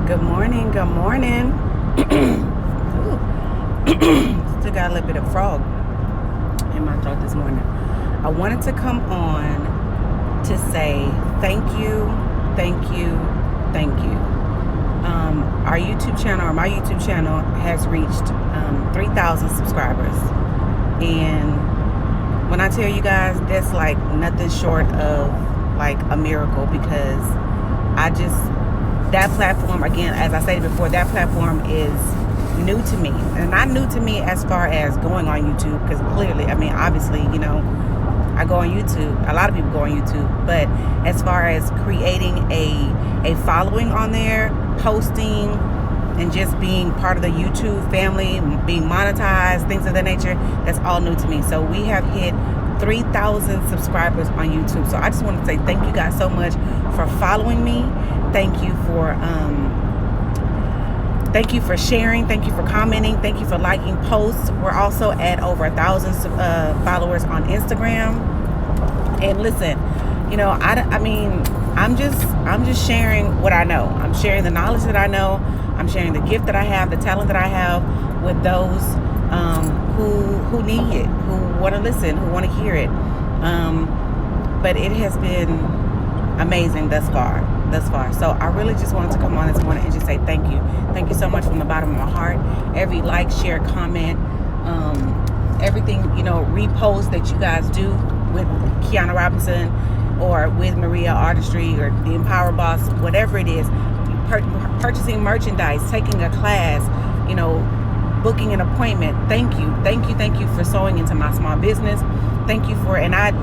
Good morning. Good morning. Still got a little bit of frog in my throat this morning. I wanted to come on to say thank you, thank you, thank you. Our YouTube channel, or my YouTube channel, has reached 3,000 subscribers. And when I tell you guys, that's like nothing short of like a miracle, because that platform, again, as I stated before, that platform is new to me. And not new to me as far as going on YouTube, because clearly, I mean, obviously, I go on YouTube. A lot of people go on YouTube. But as far as creating a following on there, posting, and just being part of the YouTube family, being monetized, things of that nature, that's all new to me. So we have hit 3,000 subscribers on YouTube. So I just want to say thank you guys so much for following me. Thank you for sharing. Thank you for commenting. Thank you for liking posts. We're also at over 1,000 followers on Instagram. And listen, I'm just sharing what I know. I'm sharing the knowledge that I know. I'm sharing the gift that I have, the talent that I have with those who need it, who want to listen, who want to hear it. But it has been amazing thus far. So I really just wanted to come on this morning and just say thank you. Thank you so much from the bottom of my heart. Every like, share, comment, everything, repost that you guys do with Kiana Robinson or with Maria Artistry or the Empower Boss, whatever it is, purchasing merchandise, taking a class, booking an appointment. Thank you for sewing into my small business. Thank you for, and I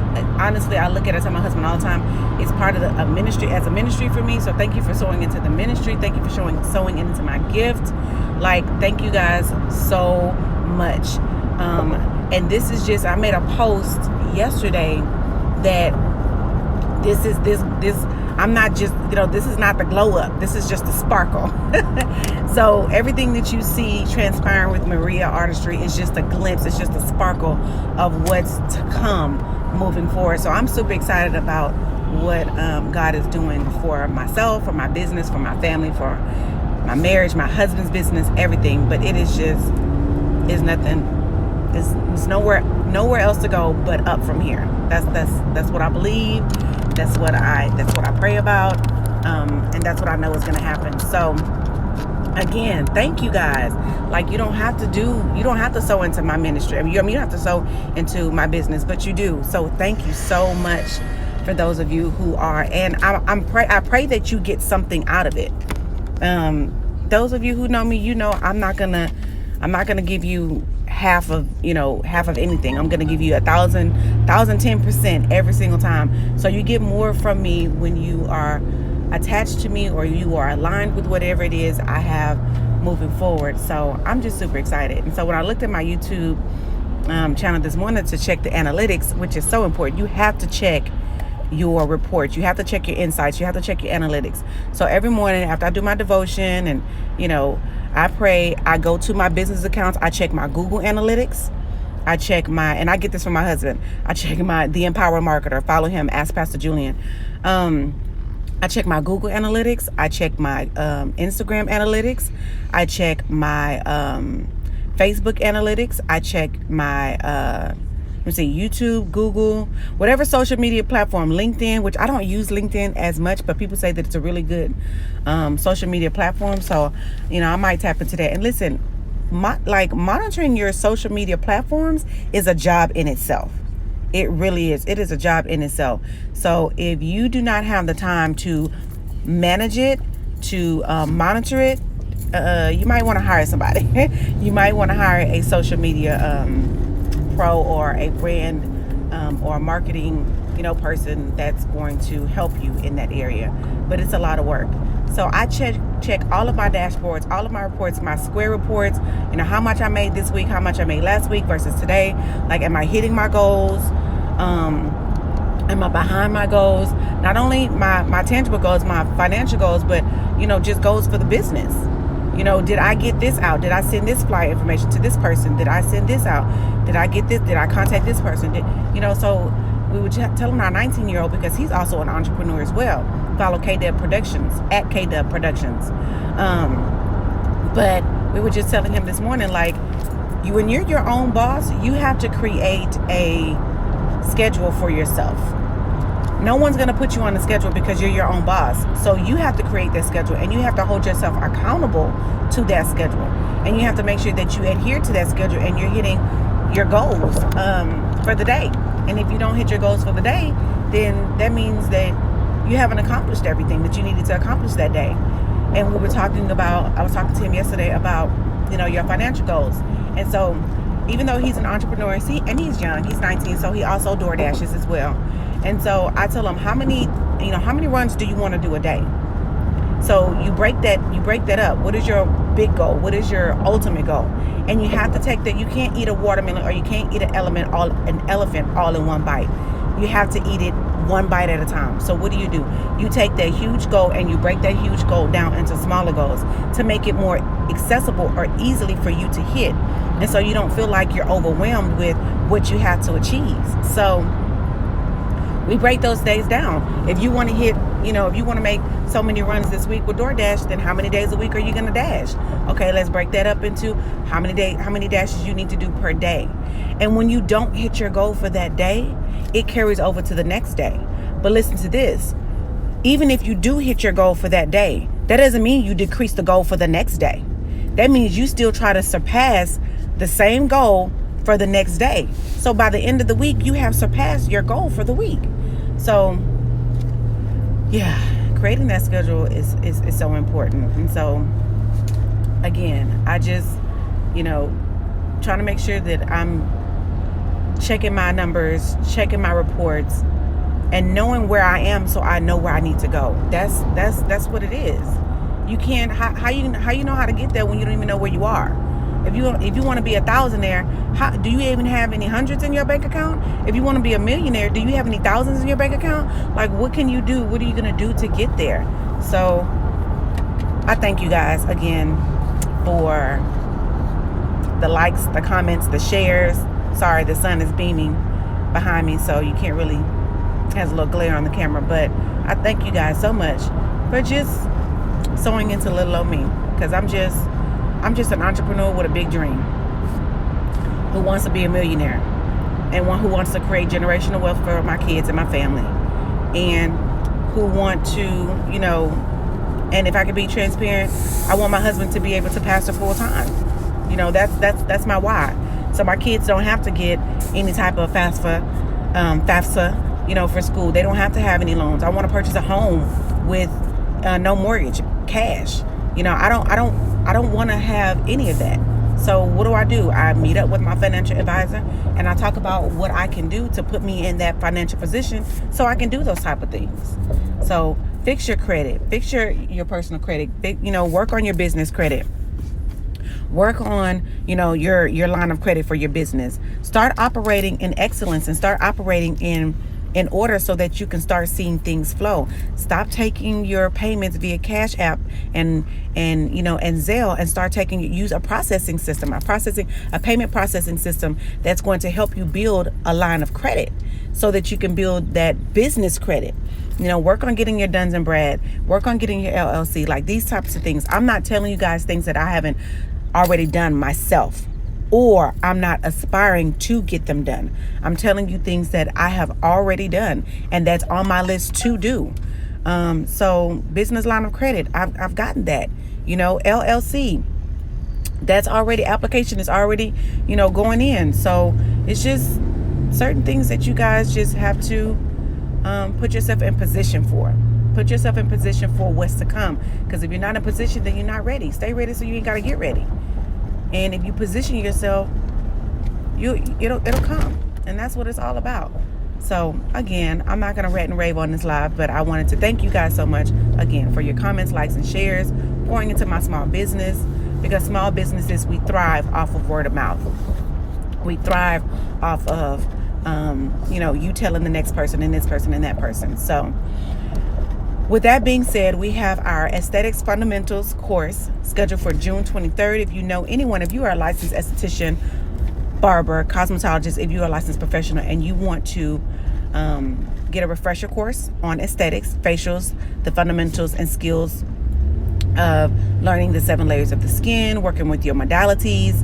honestly, I look at it, I tell my husband all the time, it's part of a ministry, as a ministry for me. So thank you for sewing into the ministry. Thank you for sewing into my gift. Like, thank you guys so much. And this is just, I made a post yesterday that I'm not just, this is not the glow up. This is just the sparkle. So everything that you see transpiring with Maria Artistry is just a glimpse. It's just a sparkle of what's to come moving forward. So I'm super excited about what God is doing for myself, for my business, for my family, for my marriage, my husband's business, everything. But it is just, is nothing. It's nowhere else to go but up from here. That's what I believe. That's what I pray about, and that's what I know is going to happen. So, again, thank you guys. Like, you don't have to sow into my ministry. You don't have to sow into my business, but you do. So, thank you so much for those of you who are, and I pray that you get something out of it. Those of you who know me, I'm not gonna give you half of anything. I'm gonna give you 10% every single time. So you get more from me when you are attached to me, or you are aligned with whatever it is I have moving forward. So I'm just super excited. And so when I looked at my YouTube channel this morning to check the analytics, which is so important, you have to check your reports, you have to check your insights, you have to check your analytics. So every morning after I do my devotion and I pray, I go to my business accounts, I check my Google Analytics, I check and I get this from my husband, I check the Empower Marketer, follow him, ask Pastor Julian. I check my Google Analytics, I check my Instagram Analytics, I check my Facebook Analytics, I check my YouTube, Google, whatever social media platform, LinkedIn, which I don't use LinkedIn as much, but people say that it's a really good social media platform. So, I might tap into that. And listen, monitoring your social media platforms is a job in itself. It really is. It is a job in itself. So if you do not have the time to manage it, to monitor it, you might want to hire somebody. You might want to hire a social media pro or a brand or a marketing person that's going to help you in that area. But it's a lot of work. So I check all of my dashboards, all of my reports, my square reports, how much I made this week, how much I made last week versus today. Like, am I hitting my goals? Am I behind my goals? Not only my tangible goals, my financial goals, but just goals for the business. Did I get this out? Did I send this flyer information to this person? Did I send this out? Did I get this? Did I contact this person? So we would tell him our 19-year-old, because he's also an entrepreneur as well. follow KDub Productions at KDub Productions. But we were just telling him this morning, like, when you're your own boss, you have to create a schedule for yourself. No one's going to put you on the schedule because you're your own boss. So you have to create that schedule, and you have to hold yourself accountable to that schedule. And you have to make sure that you adhere to that schedule and you're hitting your goals for the day. And if you don't hit your goals for the day, then that means that you haven't accomplished everything that you needed to accomplish that day. And I was talking to him yesterday about, your financial goals. And so even though he's an entrepreneur, and he's young, he's 19, so he also door dashes as well. And so I tell him, how many runs do you want to do a day? So you break that up. What is your big goal? What is your ultimate goal? And you have to take that. You can't eat a watermelon, or you can't eat an elephant all in one bite. You have to eat it one bite at a time. So what do? You take that huge goal and you break that huge goal down into smaller goals to make it more accessible or easily for you to hit. And so you don't feel like you're overwhelmed with what you have to achieve. So we break those days down. If you want to hit, if you want to make so many runs this week with DoorDash, then how many days a week are you going to dash? Okay, let's break that up into how many dashes you need to do per day. And when you don't hit your goal for that day, it carries over to the next day. But listen to this. Even if you do hit your goal for that day, that doesn't mean you decrease the goal for the next day. That means you still try to surpass the same goal for the next day. So by the end of the week, you have surpassed your goal for the week. So yeah, creating that schedule is so important. And so again, I just, trying to make sure that I'm checking my numbers, checking my reports, and knowing where I am so I know where I need to go. That's what it is. You can't, how you know how to get there when you don't even know where you are? If you want to be a thousandaire, do you even have any hundreds in your bank account? If you want to be a millionaire, do you have any thousands in your bank account? Like, what can you do? What are you going to do to get there? So I thank you guys again for the likes, the comments, the shares. Sorry, the sun is beaming behind me, so you can't really, has a little glare on the camera. But I thank you guys so much for just sewing into little old me, because I'm just an entrepreneur with a big dream who wants to be a millionaire, and one who wants to create generational wealth for my kids and my family, and who want to, and if I could be transparent, I want my husband to be able to pastor full time. That's my why. So my kids don't have to get any type of FAFSA, for school. They don't have to have any loans. I want to purchase a home with no mortgage, cash. I don't want to have any of that. So what do? I meet up with my financial advisor and I talk about what I can do to put me in that financial position so I can do those type of things. So fix your credit, fix your personal credit, work on your business credit. Work on, your line of credit for your business. Start operating in excellence and start operating in order so that you can start seeing things flow. Stop taking your payments via Cash App and Zelle, and start use a processing system, a payment processing system that's going to help you build a line of credit so that you can build that business credit. Work on getting your Duns and Brad, work on getting your LLC, like these types of things. I'm not telling you guys things that I haven't already done myself, or I'm not aspiring to get them done. I'm telling you things that I have already done and that's on my list to do. So business line of credit, I've gotten that. LLC, that's already, application is already, going in. So it's just certain things that you guys just have to put yourself in position for. Put yourself in position for what's to come. Because if you're not in position, then you're not ready. Stay ready so you ain't got to get ready. And if you position yourself, it'll come. And that's what it's all about. So again, I'm not going to rant and rave on this live, but I wanted to thank you guys so much again for your comments, likes, and shares, pouring into my small business, because small businesses, we thrive off of word of mouth. We thrive off of, you telling the next person and this person and that person. So with that being said, we have our Aesthetics Fundamentals course scheduled for June 23rd. If you know anyone, if you are a licensed esthetician, barber, cosmetologist, if you are a licensed professional and you want to get a refresher course on aesthetics, facials, the fundamentals and skills of learning the 7 layers of the skin, working with your modalities,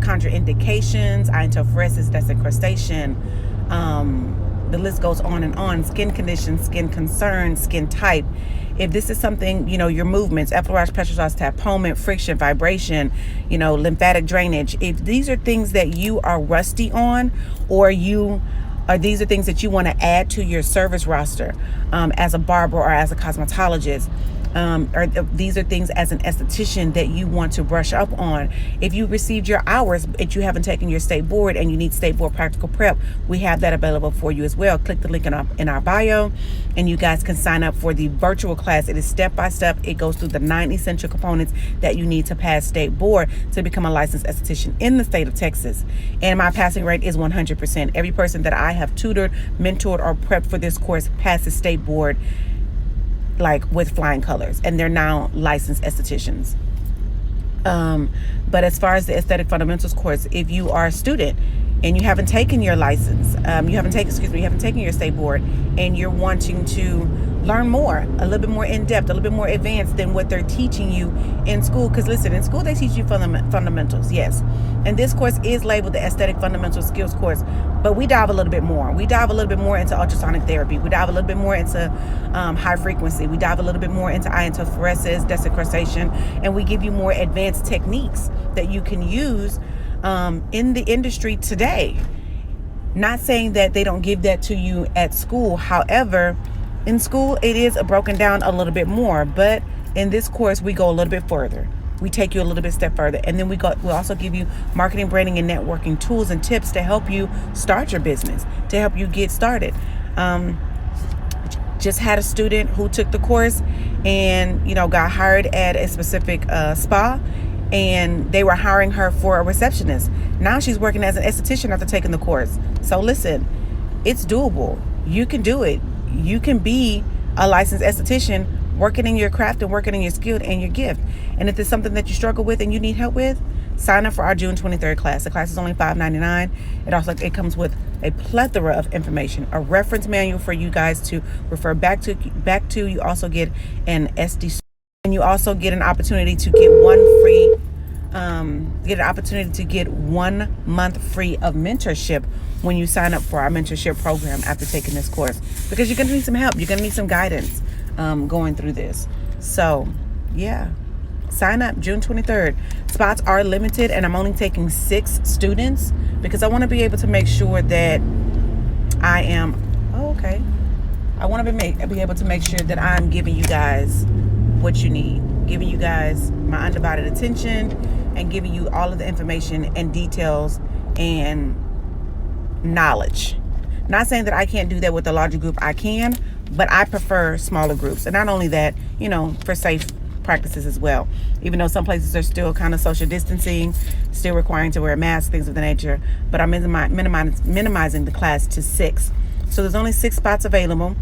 contraindications, iontophoresis, desincrustation, the list goes on and on, skin conditions, skin concerns, skin type. If this is something, your movements, effleurage, pressurized taponement, friction, vibration, lymphatic drainage, if these are things that you are rusty on, or these are things that you want to add to your service roster as a barber or as a cosmetologist, or these are things as an esthetician that you want to brush up on. If you received your hours but you haven't taken your state board and you need state board practical prep, we have that available for you as well. Click the link in our bio and you guys can sign up for the virtual class. It is step by step. It goes through the 9 essential components that you need to pass state board to become a licensed esthetician in the state of Texas. And my passing rate is 100%. Every person that I have tutored, mentored, or prepped for this course passes state board like with flying colors, and they're now licensed estheticians. But as far as the aesthetic fundamentals course, if you are a student and you haven't taken your license, you haven't taken your state board, and you're wanting to learn more, a little bit more in depth, a little bit more advanced than what they're teaching you in school. Because listen, in school they teach you fundamentals, yes, and this course is labeled the aesthetic fundamental skills course, but we dive a little bit more. We dive a little bit more into ultrasonic therapy. We dive a little bit more into high frequency. We dive a little bit more into iontophoresis, desincrustation, and we give you more advanced techniques that you can use in the industry today. Not saying that they don't give that to you at school. However, in school it is broken down a little bit more, but in this course we go a little bit further. We take you a little bit step further, and then we also give you marketing, branding, and networking tools and tips to help you start your business, to help you get started. Just had a student who took the course and got hired at a specific spa, and they were hiring her for a receptionist. Now she's working as an esthetician after taking the course. So listen, it's doable. You can do it. You can be a licensed esthetician working in your craft and working in your skill and your gift. And if it's something that you struggle with and you need help with, sign up for our June 23rd class. The class is only $5.99. It comes with a plethora of information, a reference manual for you guys to refer back to. You also get an SD, and you also get an opportunity to get 1 month free of mentorship when you sign up for our mentorship program after taking this course, because you're gonna need some help. You're gonna need some guidance going through this. So yeah, sign up June 23rd. Spots are limited, and I'm only taking 6 students because I want to be able to make sure that I want to be able to make sure that I'm giving you guys what you need, giving you guys my undivided attention, and giving you all of the information and details and knowledge. Not saying that I can't do that with a larger group. I can, but I prefer smaller groups. And not only that, for safe practices as well. Even though some places are still kind of social distancing, still requiring to wear masks, things of the nature. But I'm minimizing the class to 6. So there's only 6 spots available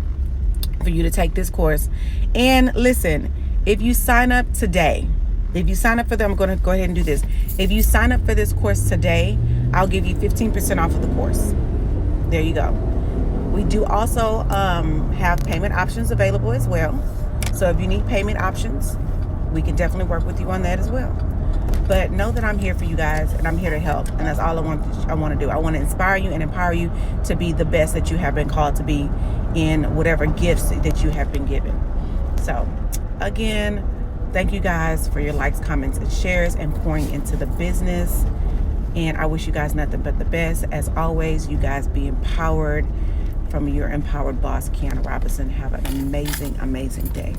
for you to take this course. And listen, if you sign up today, I'm going to go ahead and do this. If you sign up for this course today, I'll give you 15% off of the course. There you go. We do also have payment options available as well. So if you need payment options, we can definitely work with you on that as well. But know that I'm here for you guys, and I'm here to help. And that's all I want to do. I want to inspire you and empower you to be the best that you have been called to be in whatever gifts that you have been given. So again, thank you guys for your likes, comments, and shares, and pouring into the business. And I wish you guys nothing but the best. As always, you guys be empowered. From your empowered boss, Kiana Robinson. Have an amazing, amazing day.